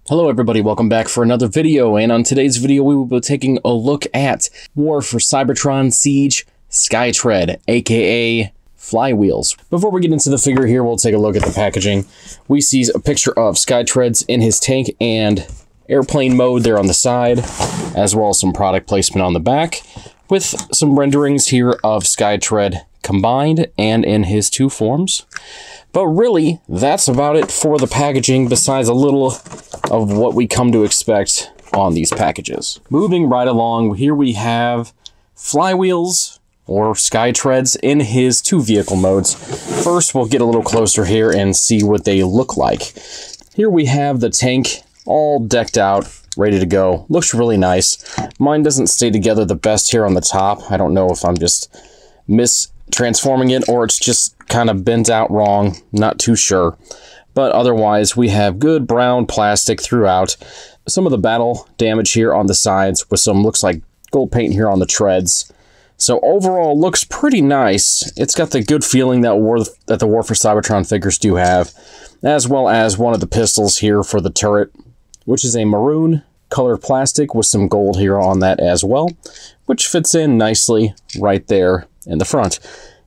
Hello everybody, welcome back for another video, and on today's video we will be taking a look at War for Cybertron Siege Skytread, aka Flywheels. Before we get into the figure here, we'll take a look at the packaging. We see a picture of Skytreads in his tank and airplane mode there on the side, as well as some product placement on the back, with some renderings here of Skytread combined and in his two forms. But really, that's about it for the packaging, besides a little of what we come to expect on these packages. Moving right along, here we have Flywheels, or Skytreads, in his two vehicle modes. First, we'll get a little closer here and see what they look like. Here we have the tank all decked out, ready to go. Looks really nice. Mine doesn't stay together the best here on the top. I don't know if I'm just transforming it or it's just kind of bent out wrong, not too sure. But otherwise, we have good brown plastic throughout. Some of the battle damage here on the sides with some looks like gold paint here on the treads. So overall, looks pretty nice. It's got the good feeling that the War for Cybertron figures do have, as well as one of the pistols here for the turret, which is a maroon colored plastic with some gold here on that as well, which fits in nicely right there in the front.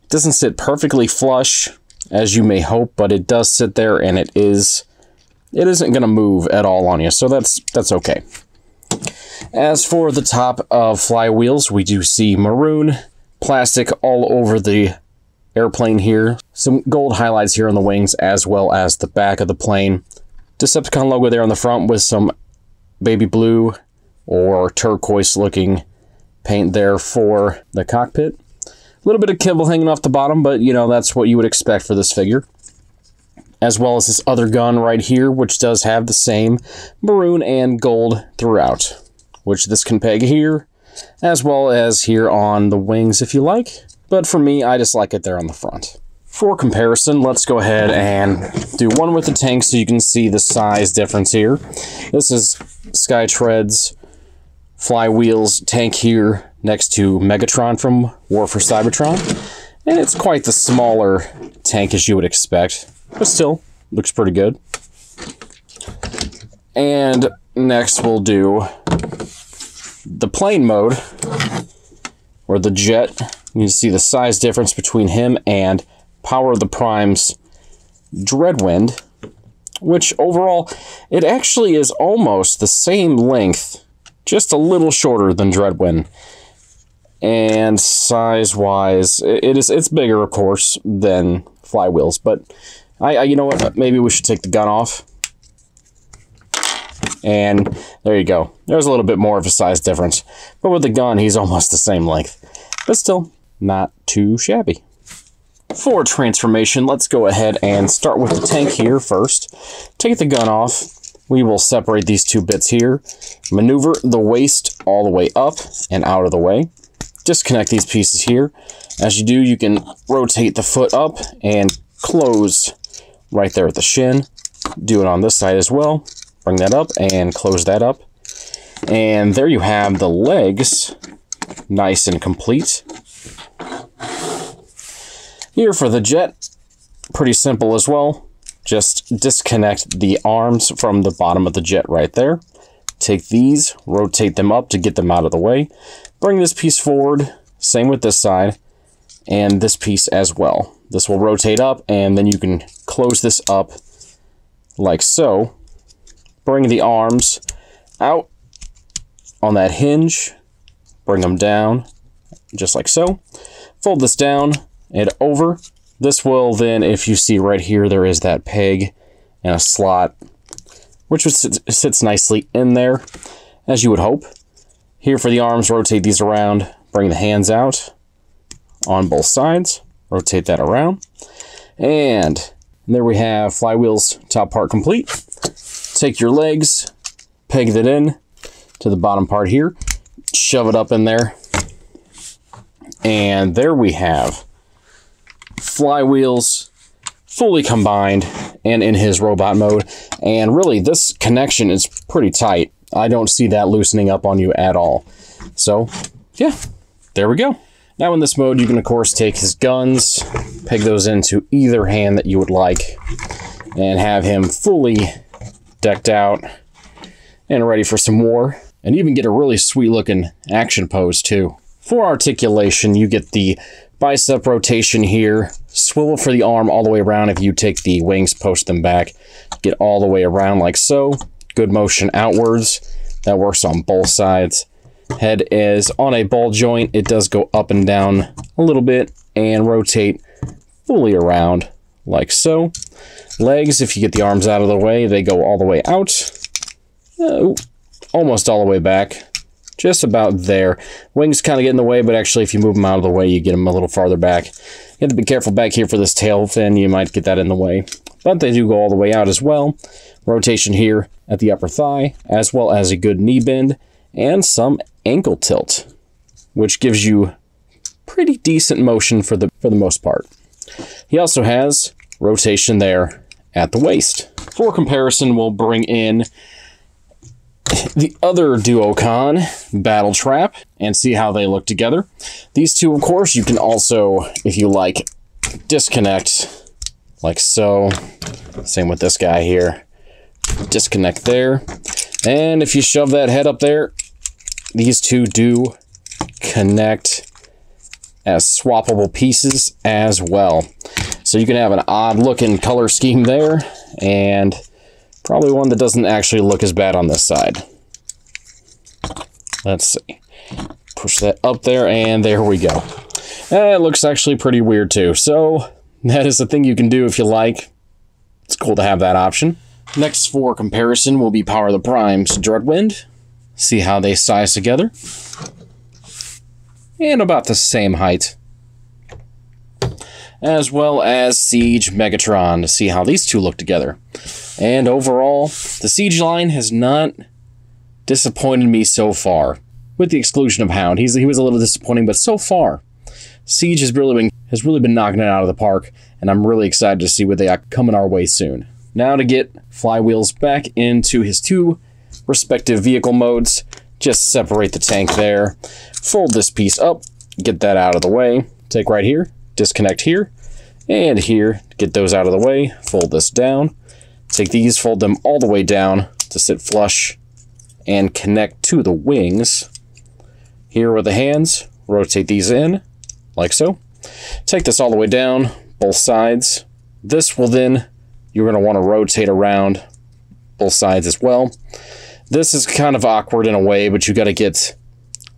It doesn't sit perfectly flush, as you may hope, but it does sit there, and it isn't going to move at all on you, so that's okay. As for the top of Flywheels, we do see maroon plastic all over the airplane here. Some gold highlights here on the wings, as well as the back of the plane. Decepticon logo there on the front with some baby blue or turquoise looking paint there for the cockpit. A little bit of kibble hanging off the bottom, but you know, that's what you would expect for this figure. As well as this other gun right here, which does have the same maroon and gold throughout, which this can peg here, as well as here on the wings if you like. But for me, I just like it there on the front. For comparison, let's go ahead and do one with the tank so you can see the size difference here. This is Skytread's Flywheels tank here next to Megatron from War for Cybertron. And it's quite the smaller tank as you would expect, but still looks pretty good. And next we'll do the plane mode, or the jet. You can see the size difference between him and Power of the Prime's Dreadwind, which overall, it actually is almost the same length, just a little shorter than Dreadwind. And size-wise, it's bigger, of course, than Flywheels, but you know what, maybe we should take the gun off. And there you go. There's a little bit more of a size difference. But with the gun, he's almost the same length. But still, not too shabby. For transformation, let's go ahead and start with the tank here first. Take the gun off. We will separate these two bits here. Maneuver the waist all the way up and out of the way. Disconnect these pieces here. As you do, you can rotate the foot up and close right there at the shin. Do it on this side as well. Bring that up and close that up. And there you have the legs, nice and complete. Here for the jet, pretty simple as well. Just disconnect the arms from the bottom of the jet right there. Take these, rotate them up to get them out of the way. Bring this piece forward, same with this side, and this piece as well. This will rotate up, and then you can close this up like so. Bring the arms out on that hinge, bring them down just like so. Fold this down and over. This will then, if you see right here, there is that peg and a slot, which sits nicely in there, as you would hope. Here for the arms, rotate these around, bring the hands out on both sides, rotate that around, and there we have Flywheel's top part complete. Take your legs, peg that in to the bottom part here, shove it up in there, and there we have Flywheels fully combined and in his robot mode. And really, this connection is pretty tight. I don't see that loosening up on you at all. So yeah, there we go. Now in this mode, you can of course take his guns, peg those into either hand that you would like, and have him fully decked out and ready for some war. And even get a really sweet looking action pose too. For articulation, you get the bicep rotation here, swivel for the arm all the way around. If you take the wings, push them back, get all the way around like so. Good motion outwards. That works on both sides. Head is on a ball joint. It does go up and down a little bit and rotate fully around like so. Legs, if you get the arms out of the way, they go all the way out. Almost all the way back. Just about there. Wings kind of get in the way, but actually if you move them out of the way, you get them a little farther back. You have to be careful back here for this tail fin. You might get that in the way. But they do go all the way out as well. Rotation here at the upper thigh, as well as a good knee bend and some ankle tilt, which gives you pretty decent motion for the most part. He also has rotation there at the waist. For comparison, we'll bring in the other Duocon, Battle Trap, and see how they look together. These two, of course, you can also, if you like, disconnect like so. Same with this guy here. Disconnect there. And if you shove that head up there, these two do connect as swappable pieces as well. So you can have an odd looking color scheme there, and probably one that doesn't actually look as bad on this side. Let's see. Push that up there, and there we go. It looks actually pretty weird too. So that is the thing you can do if you like. It's cool to have that option. Next for comparison will be Power the Prime's Dreadwind. See how they size together. And about the same height. As well as Siege Megatron, to see how these two look together. And overall, the Siege line has not disappointed me so far. With the exclusion of Hound, he was a little disappointing, but so far, Siege has really been knocking it out of the park, and I'm really excited to see what they got coming our way soon. Now to get Flywheels back into his two respective vehicle modes, just separate the tank there, fold this piece up, get that out of the way, take right here, disconnect here, and here, get those out of the way, fold this down, take these, fold them all the way down to sit flush, and connect to the wings. Here with the hands, rotate these in, like so. Take this all the way down, both sides. This will then, you're going to want to rotate around both sides as well. This is kind of awkward in a way, but you got to get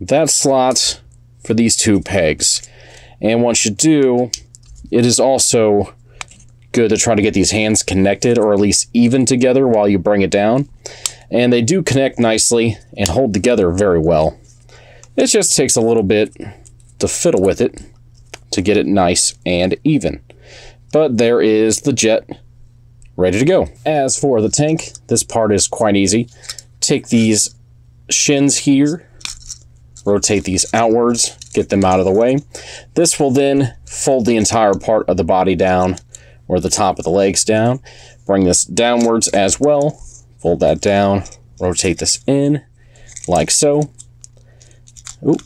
that slot for these two pegs. And once you do, it is also good to try to get these hands connected, or at least even together while you bring it down. And they do connect nicely and hold together very well. It just takes a little bit to fiddle with it to get it nice and even. But there is the jet ready to go. As for the tank, this part is quite easy. Take these shins here, rotate these outwards, get them out of the way. This will then fold the entire part of the body down, or the top of the legs down. Bring this downwards as well. Fold that down, rotate this in, like so. Ooh,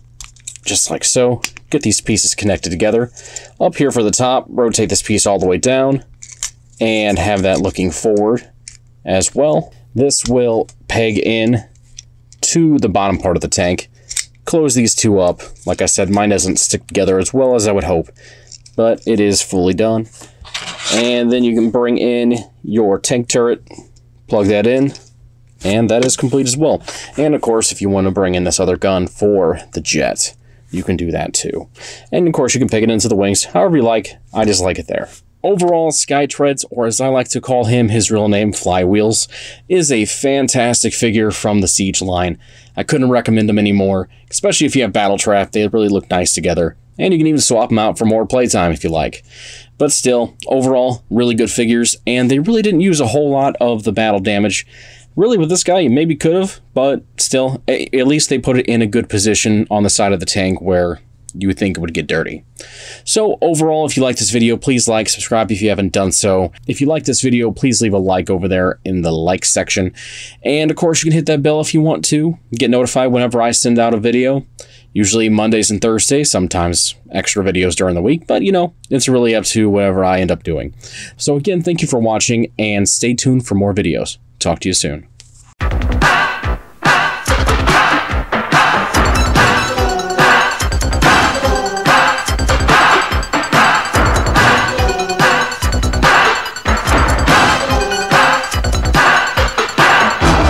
just like so. Get these pieces connected together. Up here for the top, rotate this piece all the way down, and have that looking forward as well. This will peg in to the bottom part of the tank. Close these two up. Like I said, mine doesn't stick together as well as I would hope, but it is fully done. And then you can bring in your tank turret, plug that in, and that is complete as well. And of course, if you want to bring in this other gun for the jet, you can do that too. And of course, you can peg it into the wings however you like. I just like it there. Overall, Skytread, or as I like to call him, his real name, Flywheels, is a fantastic figure from the Siege line. I couldn't recommend them anymore, especially if you have Battle Trap. They really look nice together. And you can even swap them out for more playtime if you like. But still, overall, really good figures, and they really didn't use a whole lot of the battle damage. Really, with this guy, you maybe could have, but still, at least they put it in a good position on the side of the tank where you would think it would get dirty. So overall, if you like this video, please like, subscribe if you haven't done so. If you like this video, please leave a like over there in the like section. And of course, you can hit that bell if you want to get notified whenever I send out a video. Usually Mondays and Thursdays, sometimes extra videos during the week, but you know, it's really up to whatever I end up doing. So again, thank you for watching and stay tuned for more videos. Talk to you soon.